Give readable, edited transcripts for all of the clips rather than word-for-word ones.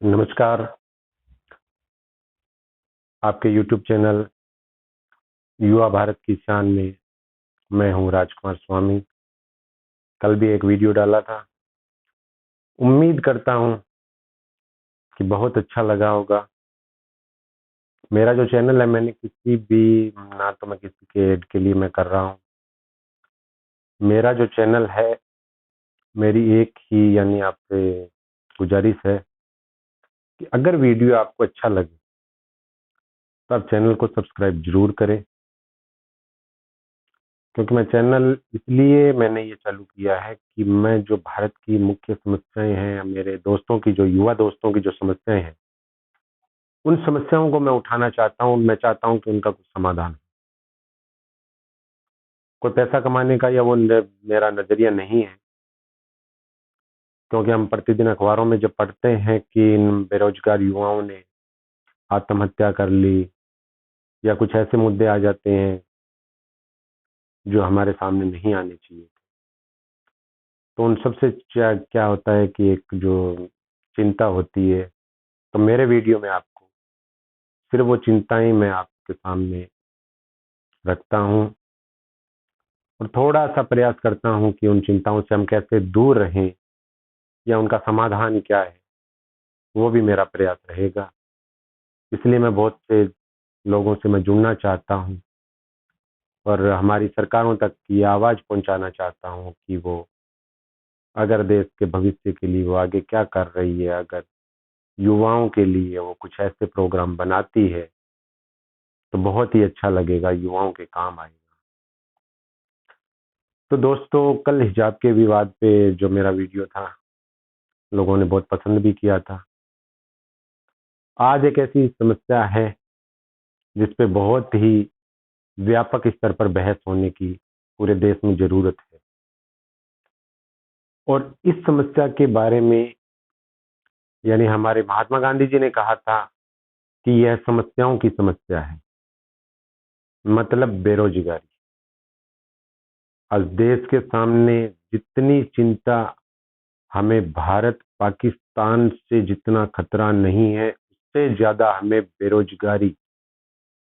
नमस्कार। आपके YouTube channel युवा भारत की शान में मैं हूं राजकुमार स्वामी। कल भी एक वीडियो डाला था। उम्मीद करता हूं कि बहुत अच्छा लगा होगा। मेरा जो चैनल है, मैंने किसी भी ना तो मैं किसी के ऐड के लिए मैं कर रहा हूं। मेरा जो चैनल है, मेरी एक ही आपसे गुजारिश है कि अगर वीडियो आपको अच्छा लगे तो आप चैनल को सब्सक्राइब जरूर करें। क्योंकि मैं चैनल इसलिए मैंने ये चालू किया है कि मैं जो भारत की मुख्य समस्याएं हैं, मेरे दोस्तों की, जो युवा दोस्तों की जो समस्याएं हैं, उन समस्याओं को मैं उठाना चाहता हूं। मैं चाहता हूं कि उनका कुछ समाधान हो। कोई पैसा कमाने का या मेरा नजरिया नहीं है। क्योंकि हम प्रतिदिन अखबारों में जब पढ़ते हैं कि इन बेरोजगार युवाओं ने आत्महत्या कर ली या कुछ ऐसे मुद्दे आ जाते हैं जो हमारे सामने नहीं आने चाहिए, तो उन सबसे क्या क्या होता है कि एक जो चिंता होती है, तो मेरे वीडियो में आपको सिर्फ वो चिंताएं मैं आपके सामने रखता हूं और थोड़ा सा प्रयास करता हूं कि उन चिंताओं से हम कैसे दूर रहें या उनका समाधान क्या है, वो भी मेरा प्रयास रहेगा। इसलिए मैं बहुत से लोगों से मैं जुड़ना चाहता हूं और हमारी सरकारों तक ये आवाज पहुंचाना चाहता हूं कि वो अगर देश के भविष्य के लिए वो आगे क्या कर रही है, अगर युवाओं के लिए वो कुछ ऐसे प्रोग्राम बनाती है तो बहुत ही अच्छा लगेगा, युवाओं के काम आएगा। तो दोस्तों, कल हिजाब के विवाद पे जो मेरा वीडियो था, लोगों ने बहुत पसंद भी किया था। आज एक ऐसी समस्या है जिस पे बहुत ही व्यापक स्तर पर बहस होने की पूरे देश में जरूरत है। और इस समस्या के बारे में हमारे महात्मा गांधी जी ने कहा था कि यह समस्याओं की समस्या है, मतलब बेरोजगारी। आज देश के सामने जितनी चिंता हमें भारत पाकिस्तान से जितना खतरा नहीं है, उससे ज्यादा हमें बेरोजगारी,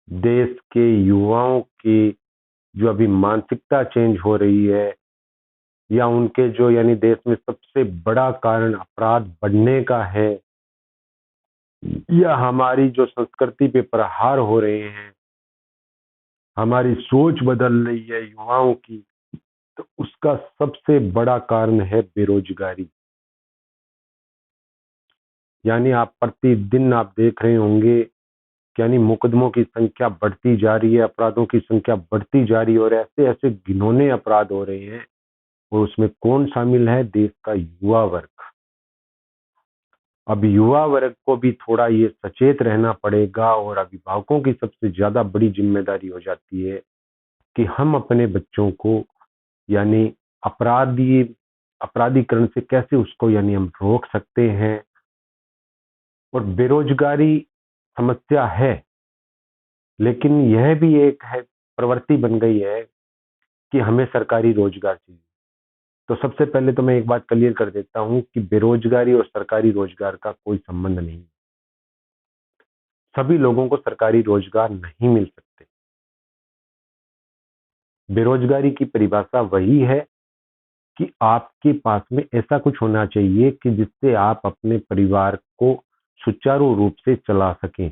देश के युवाओं की जो अभी मानसिकता चेंज हो रही है, या उनके जो देश में सबसे बड़ा कारण अपराध बढ़ने का है, या हमारी जो संस्कृति पे प्रहार हो रहे हैं, हमारी सोच बदल रही है युवाओं की, तो उसका सबसे बड़ा कारण है बेरोजगारी। आप प्रतिदिन आप देख रहे होंगे कि मुकदमों की संख्या बढ़ती जा रही है, अपराधों की संख्या बढ़ती जा रही है और ऐसे ऐसे घिनौने अपराध हो रहे हैं। और उसमें कौन शामिल है? देश का युवा वर्ग। अब युवा वर्ग को भी थोड़ा ये सचेत रहना पड़ेगा और अभिभावकों की सबसे ज्यादा बड़ी जिम्मेदारी हो जाती है कि हम अपने बच्चों को यानी अपराधी अपराधीकरण से कैसे उसको हम रोक सकते हैं। और बेरोजगारी समस्या है, लेकिन यह भी एक है, प्रवृत्ति बन गई है कि हमें सरकारी रोजगार चाहिए। तो सबसे पहले तो मैं एक बात क्लियर कर देता हूं कि बेरोजगारी और सरकारी रोजगार का कोई संबंध नहीं। सभी लोगों को सरकारी रोजगार नहीं मिल सकते। बेरोजगारी की परिभाषा वही है कि आपके पास में ऐसा कुछ होना चाहिए कि जिससे आप अपने परिवार को सुचारू रूप से चला सकें।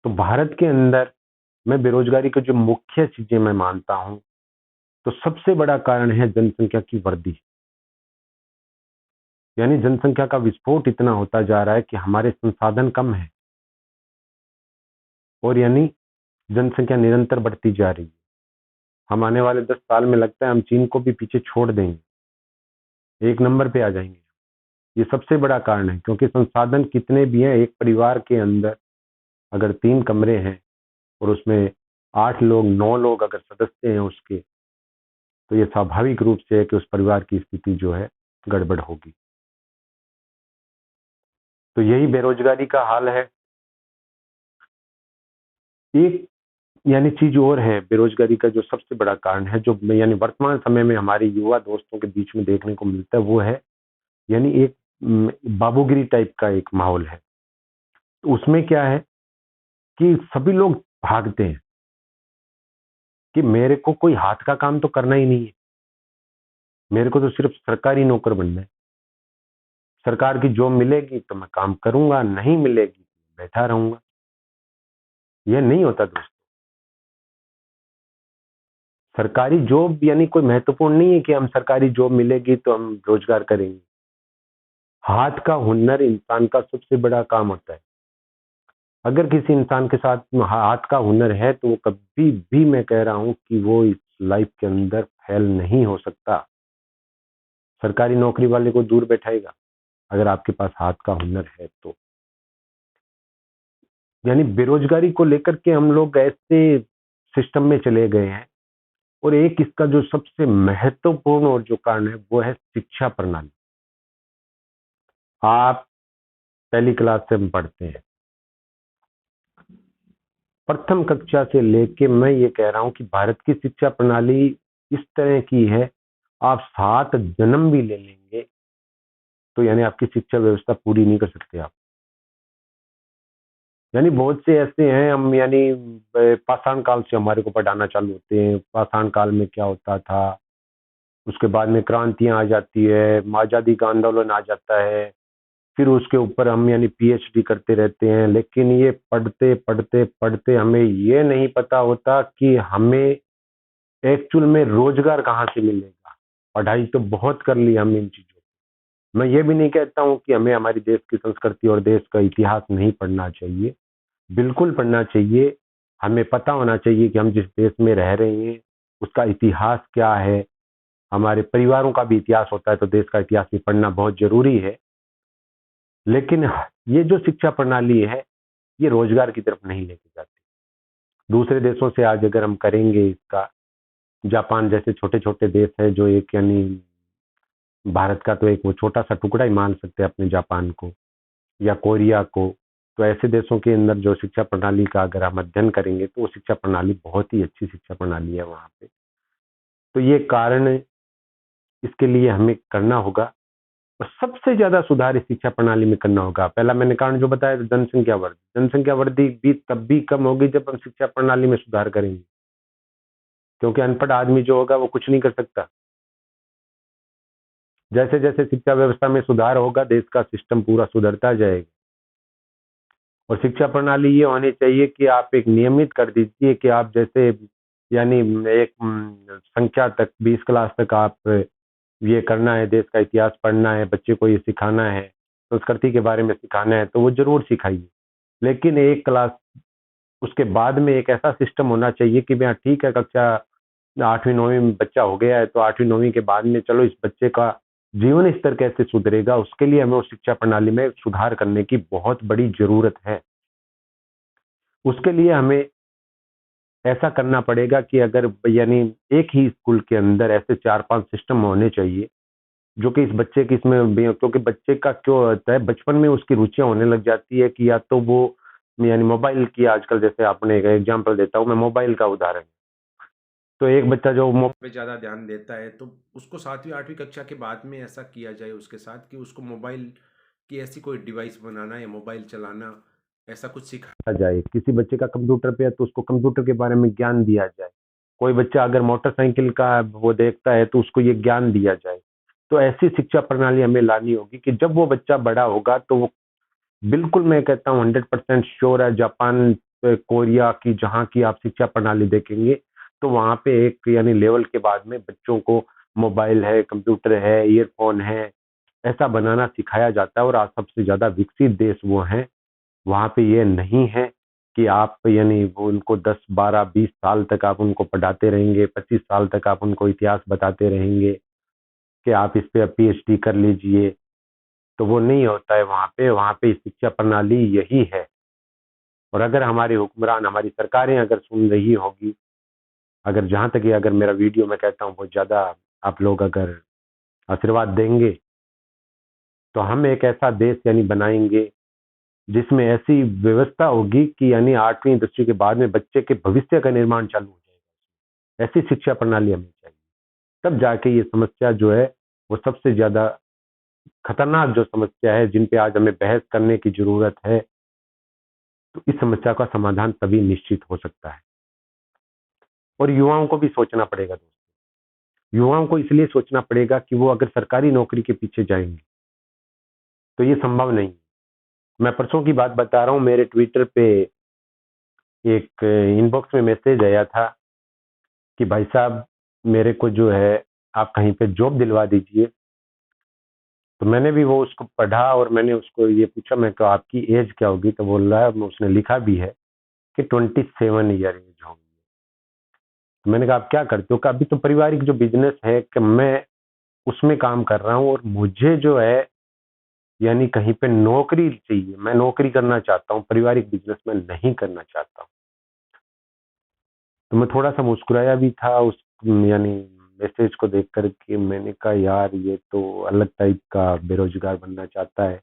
तो भारत के अंदर मैं बेरोजगारी की जो मुख्य चीजें मैं मानता हूं, तो सबसे बड़ा कारण है जनसंख्या की वृद्धि। जनसंख्या का विस्फोट इतना होता जा रहा है कि हमारे संसाधन कम है और जनसंख्या निरंतर बढ़ती जा रही है। हम आने वाले 10 साल में लगता है हम चीन को भी पीछे छोड़ देंगे, एक नंबर पे आ जाएंगे। ये सबसे बड़ा कारण है, क्योंकि संसाधन कितने भी हैं, एक परिवार के अंदर अगर 3 कमरे हैं और उसमें 8 लोग 9 लोग अगर सदस्य हैं उसके, तो ये स्वाभाविक रूप से है कि उस परिवार की स्थिति जो है गड़बड़ होगी। तो यही बेरोजगारी का हाल है। एक चीज और है बेरोजगारी का जो सबसे बड़ा कारण है, जो वर्तमान समय में हमारे युवा दोस्तों के बीच में देखने को मिलता है, वो है एक बाबूगिरी टाइप का एक माहौल है। तो उसमें क्या है कि सभी लोग भागते हैं कि मेरे को कोई हाथ का काम तो करना ही नहीं है, मेरे को तो सिर्फ सरकारी नौकर बनना है। सरकार की जॉब मिलेगी तो मैं काम करूंगा, नहीं मिलेगी तो बैठा रहूंगा। यह नहीं होता दोस्तों। सरकारी जॉब यानी कोई महत्वपूर्ण नहीं है कि हम सरकारी जॉब मिलेगी तो हम रोजगार करेंगे। हाथ का हुनर इंसान का सबसे बड़ा काम होता है। अगर किसी इंसान के साथ हाथ का हुनर है तो वो कभी भी, मैं कह रहा हूं कि वो इस लाइफ के अंदर फेल नहीं हो सकता। सरकारी नौकरी वाले को दूर बैठाएगा अगर आपके पास हाथ का हुनर है तो। यानी बेरोजगारी को लेकर के हम लोग ऐसे सिस्टम में चले गए हैं। और एक इसका जो सबसे महत्वपूर्ण और जो कारण है वो है शिक्षा प्रणाली। आप पहली क्लास से पढ़ते हैं, प्रथम कक्षा से लेके मैं ये कह रहा हूं कि भारत की शिक्षा प्रणाली इस तरह की है, आप 7 जन्म भी ले लेंगे तो यानी आपकी शिक्षा व्यवस्था पूरी नहीं कर सकते आप। यानी बहुत से ऐसे हैं, हम यानी पाषाण काल से हमारे को पढ़ाना चालू होते हैं। पाषाण काल में क्या होता था, उसके बाद में क्रांतियां आ जाती है, आजादी का आंदोलन आ जाता है, फिर उसके ऊपर हम यानी पीएचडी करते रहते हैं। लेकिन ये पढ़ते पढ़ते पढ़ते हमें ये नहीं पता होता कि हमें एक्चुअल में रोजगार कहाँ से मिलेगा। पढ़ाई तो बहुत कर ली हम इन चीजों। मैं ये भी नहीं कहता हूँ कि हमें हमारी देश की संस्कृति और देश का इतिहास नहीं पढ़ना चाहिए, बिल्कुल पढ़ना चाहिए। हमें पता होना चाहिए कि हम जिस देश में रह रहे हैं उसका इतिहास क्या है। हमारे परिवारों का भी इतिहास होता है तो देश का इतिहास भी पढ़ना बहुत जरूरी है। लेकिन ये जो शिक्षा प्रणाली है ये रोजगार की तरफ नहीं लेके जाती। दूसरे देशों से आज अगर हम करेंगे इसका, जापान जैसे छोटे छोटे देश है जो एक यानी भारत का तो एक वो छोटा सा टुकड़ा ही मान सकते हैं अपने जापान को या कोरिया को। तो ऐसे देशों के अंदर जो शिक्षा प्रणाली का अगर हम अध्ययन करेंगे तो वो शिक्षा प्रणाली बहुत ही अच्छी शिक्षा प्रणाली है वहाँ पे। तो ये कारण इसके लिए हमें करना होगा। और सबसे ज्यादा सुधार इस शिक्षा प्रणाली में करना होगा। पहला मैंने कारण जो बताया, जनसंख्या वृद्धि भी तब भी कम होगी जब हम शिक्षा प्रणाली में सुधार करेंगे, क्योंकि अनपढ़ आदमी जो होगा वो कुछ नहीं कर सकता। जैसे जैसे शिक्षा व्यवस्था में सुधार होगा देश का सिस्टम पूरा सुधरता जाएगा। और शिक्षा प्रणाली ये होनी चाहिए कि आप एक नियमित कर दीजिए कि आप जैसे यानी एक संख्या तक 20 क्लास तक आप ये करना है, देश का इतिहास पढ़ना है, बच्चे को ये सिखाना है, संस्कृति के बारे में सिखाना है तो वो जरूर सिखाइए। लेकिन एक क्लास उसके बाद में एक ऐसा सिस्टम होना चाहिए कि भैया ठीक है, कक्षा 8वीं 9वीं में बच्चा हो गया है तो 8वीं 9वीं के बाद में चलो इस बच्चे का जीवन स्तर कैसे सुधरेगा उसके लिए हमें उस शिक्षा प्रणाली में सुधार करने की बहुत बड़ी जरूरत है। उसके लिए हमें ऐसा करना पड़ेगा कि अगर यानी एक ही स्कूल के अंदर ऐसे 4-5 सिस्टम होने चाहिए जो कि इस बच्चे की इसमें क्योंकि बच्चे का क्यों होता है, बचपन में उसकी रुचियां होने लग जाती है कि या तो वो यानी मोबाइल की, आजकल जैसे आपने एक एग्जांपल देता हूँ मैं मोबाइल का उदाहरण। तो एक बच्चा जो पे ज़्यादा ध्यान देता है तो उसको 7वीं 8वीं कक्षा के बाद में ऐसा किया जाए उसके साथ कि उसको मोबाइल की ऐसी कोई डिवाइस बनाना या मोबाइल चलाना ऐसा कुछ सिखाया जाए, किसी बच्चे का कंप्यूटर पे है तो उसको कंप्यूटर के बारे में ज्ञान दिया जाए। कोई बच्चा अगर मोटरसाइकिल का वो देखता है तो उसको ये ज्ञान दिया जाए। तो ऐसी शिक्षा प्रणाली हमें लानी होगी कि जब वो बच्चा बड़ा होगा तो वो बिल्कुल, मैं कहता हूँ 100% श्योर है, जापान कोरिया की जहाँ की आप शिक्षा प्रणाली देखेंगे तो वहाँ पे एक यानी लेवल के बाद में बच्चों को मोबाइल है, कंप्यूटर है, ईयरफोन है, ऐसा बनाना सिखाया जाता है। और आज सबसे ज्यादा विकसित देश वो हैं, वहाँ पे ये नहीं है कि आप यानी वो उनको 10 12 20 साल तक आप उनको पढ़ाते रहेंगे, 25 साल तक आप उनको इतिहास बताते रहेंगे कि आप इस पे पीएचडी कर लीजिए। तो वो नहीं होता है वहाँ पे शिक्षा प्रणाली यही है। और अगर हमारे हुक्मरान, हमारी सरकारें अगर सुन रही होगी, अगर जहाँ तक ये अगर मेरा वीडियो मैं कहता हूँ बहुत ज़्यादा आप लोग अगर आशीर्वाद देंगे तो हम एक ऐसा देश यानी बनाएंगे जिसमें ऐसी व्यवस्था होगी कि यानी 8वीं 10वीं के बाद में बच्चे के भविष्य का निर्माण चालू हो जाएगा। ऐसी शिक्षा प्रणाली हमें चाहिए, तब जाके ये समस्या जो है वो सबसे ज़्यादा खतरनाक जो समस्या है, जिन पे आज हमें बहस करने की जरूरत है, तो इस समस्या का समाधान तभी निश्चित हो सकता है। और युवाओं को भी सोचना पड़ेगा दोस्तों। युवाओं को इसलिए सोचना पड़ेगा कि वो अगर सरकारी नौकरी के पीछे जाएंगे तो ये संभव नहीं। मैं परसों की बात बता रहा हूँ, मेरे ट्विटर पे एक इनबॉक्स में मैसेज आया था कि भाई साहब, मेरे को जो है आप कहीं पे जॉब दिलवा दीजिए। तो मैंने भी वो उसको पढ़ा और मैंने उसको ये पूछा, मैं कहा आपकी एज क्या होगी? तो बोल रहा है, उसने लिखा भी है कि 27 ईयर एज होगी। तो मैंने कहा आप क्या करते हो? कहा अभी तो पारिवारिक जो बिजनेस है कि मैं उसमें काम कर रहा हूँ और मुझे जो है यानी कहीं पे नौकरी चाहिए, मैं नौकरी करना चाहता हूँ, पारिवारिक बिजनेस में नहीं करना चाहता हूँ। तो मैं थोड़ा सा मुस्कुराया भी था उस यानी मैसेज को देख कर के। मैंने कहा यार ये तो अलग टाइप का बेरोजगार बनना चाहता है।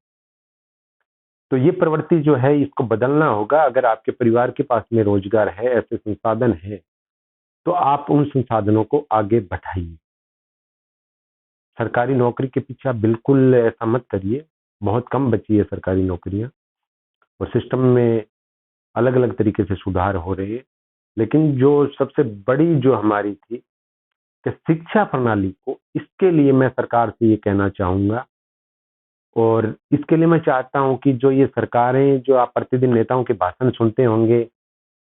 तो ये प्रवृत्ति जो है इसको बदलना होगा। अगर आपके परिवार के पास में रोजगार है, ऐसे संसाधन है, तो आप उन संसाधनों को आगे बढ़ाइए। सरकारी नौकरी के पीछे आप बिल्कुल ऐसा मत करिए। बहुत कम बची है सरकारी नौकरियां और सिस्टम में अलग अलग तरीके से सुधार हो रहे हैं। लेकिन जो सबसे बड़ी जो हमारी थी कि शिक्षा प्रणाली को, इसके लिए मैं सरकार से ये कहना चाहूंगा। और इसके लिए मैं चाहता हूं कि जो ये सरकारें, जो आप प्रतिदिन नेताओं के भाषण सुनते होंगे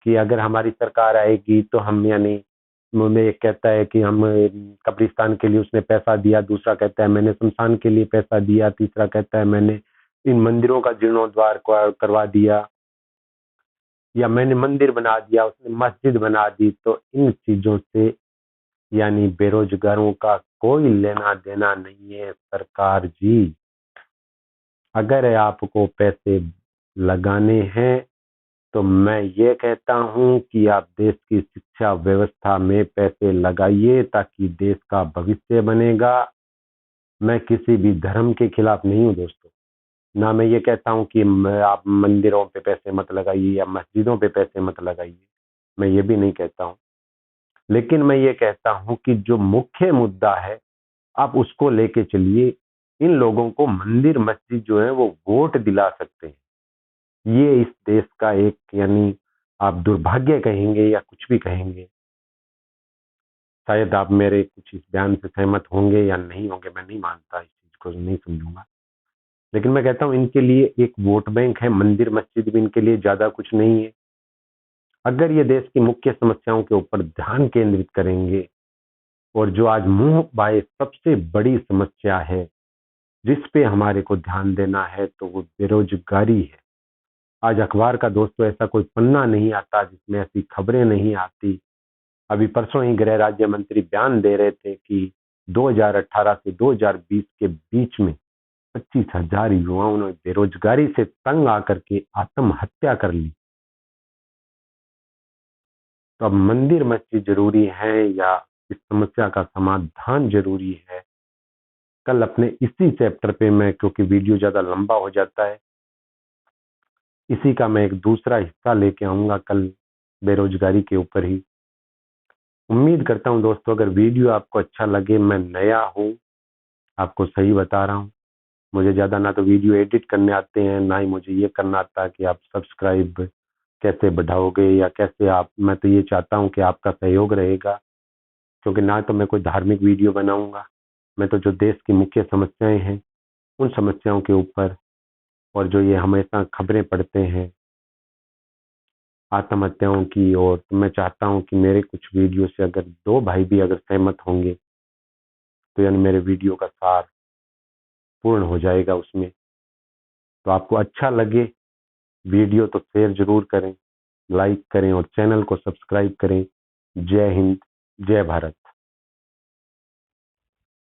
कि अगर हमारी सरकार आएगी तो हम यानी में एक कहता है कि हम कब्रिस्तान के लिए उसने पैसा दिया, दूसरा कहता है मैंने शमशान के लिए पैसा दिया, तीसरा कहता है मैंने इन मंदिरों का जीर्णोद्धार करवा दिया, या मैंने मंदिर बना दिया, उसने मस्जिद बना दी। तो इन चीजों से यानी बेरोजगारों का कोई लेना देना नहीं है सरकार जी। अगर आपको पैसे लगाने हैं तो मैं ये कहता हूं कि आप देश की शिक्षा व्यवस्था में पैसे लगाइए ताकि देश का भविष्य बनेगा। मैं किसी भी धर्म के खिलाफ नहीं हूं दोस्तों। ना मैं ये कहता हूं कि आप मंदिरों पे पैसे मत लगाइए या मस्जिदों पे पैसे मत लगाइए, मैं ये भी नहीं कहता हूं। लेकिन मैं ये कहता हूं कि जो मुख्य मुद्दा है आप उसको लेके चलिए। इन लोगों को मंदिर मस्जिद जो है वो वोट दिला सकते हैं। ये इस देश का एक यानी आप दुर्भाग्य कहेंगे या कुछ भी कहेंगे। शायद आप मेरे कुछ इस बयान से सहमत होंगे या नहीं होंगे, मैं नहीं मानता, इस चीज को नहीं समझूंगा। लेकिन मैं कहता हूं इनके लिए एक वोट बैंक है, मंदिर मस्जिद भी इनके लिए ज्यादा कुछ नहीं है। अगर ये देश की मुख्य समस्याओं के ऊपर ध्यान केंद्रित करेंगे, और जो आज मुंह बाए सबसे बड़ी समस्या है जिस पे हमारे को ध्यान देना है, तो वो बेरोजगारी है। आज अखबार का दोस्तों ऐसा कोई पन्ना नहीं आता जिसमें ऐसी खबरें नहीं आती। अभी परसों ही गृह राज्य मंत्री बयान दे रहे थे कि 2018 से 2020 के बीच में 25,000 युवाओं ने बेरोजगारी से तंग आकर के आत्महत्या कर ली। तो अब मंदिर मस्जिद जरूरी है या इस समस्या का समाधान जरूरी है? कल अपने इसी चैप्टर पे मैं, क्योंकि वीडियो ज्यादा लंबा हो जाता है, इसी का मैं एक दूसरा हिस्सा लेके आऊंगा कल, बेरोजगारी के ऊपर ही। उम्मीद करता हूं दोस्तों अगर वीडियो आपको अच्छा लगे, मैं नया हूं, आपको सही बता रहा हूं। मुझे ज्यादा ना तो वीडियो एडिट करने आते हैं, ना ही मुझे ये करना आता कि आप सब्सक्राइब कैसे बढ़ाओगे या कैसे आप, मैं तो ये चाहता हूं कि आपका सहयोग रहेगा। क्योंकि ना तो मैं कोई धार्मिक वीडियो बनाऊंगा, मैं तो जो देश की मुख्य समस्याएं हैं उन समस्याओं के ऊपर, और जो ये हमेशा खबरें पढ़ते हैं आत्महत्याओं की, और तो मैं चाहता हूं कि मेरे कुछ वीडियो से अगर दो भाई भी अगर सहमत होंगे तो यानी मेरे वीडियो का सार पूर्ण हो जाएगा उसमें। तो आपको अच्छा लगे वीडियो तो शेयर जरूर करें, लाइक करें और चैनल को सब्सक्राइब करें। जय हिंद, जय भारत।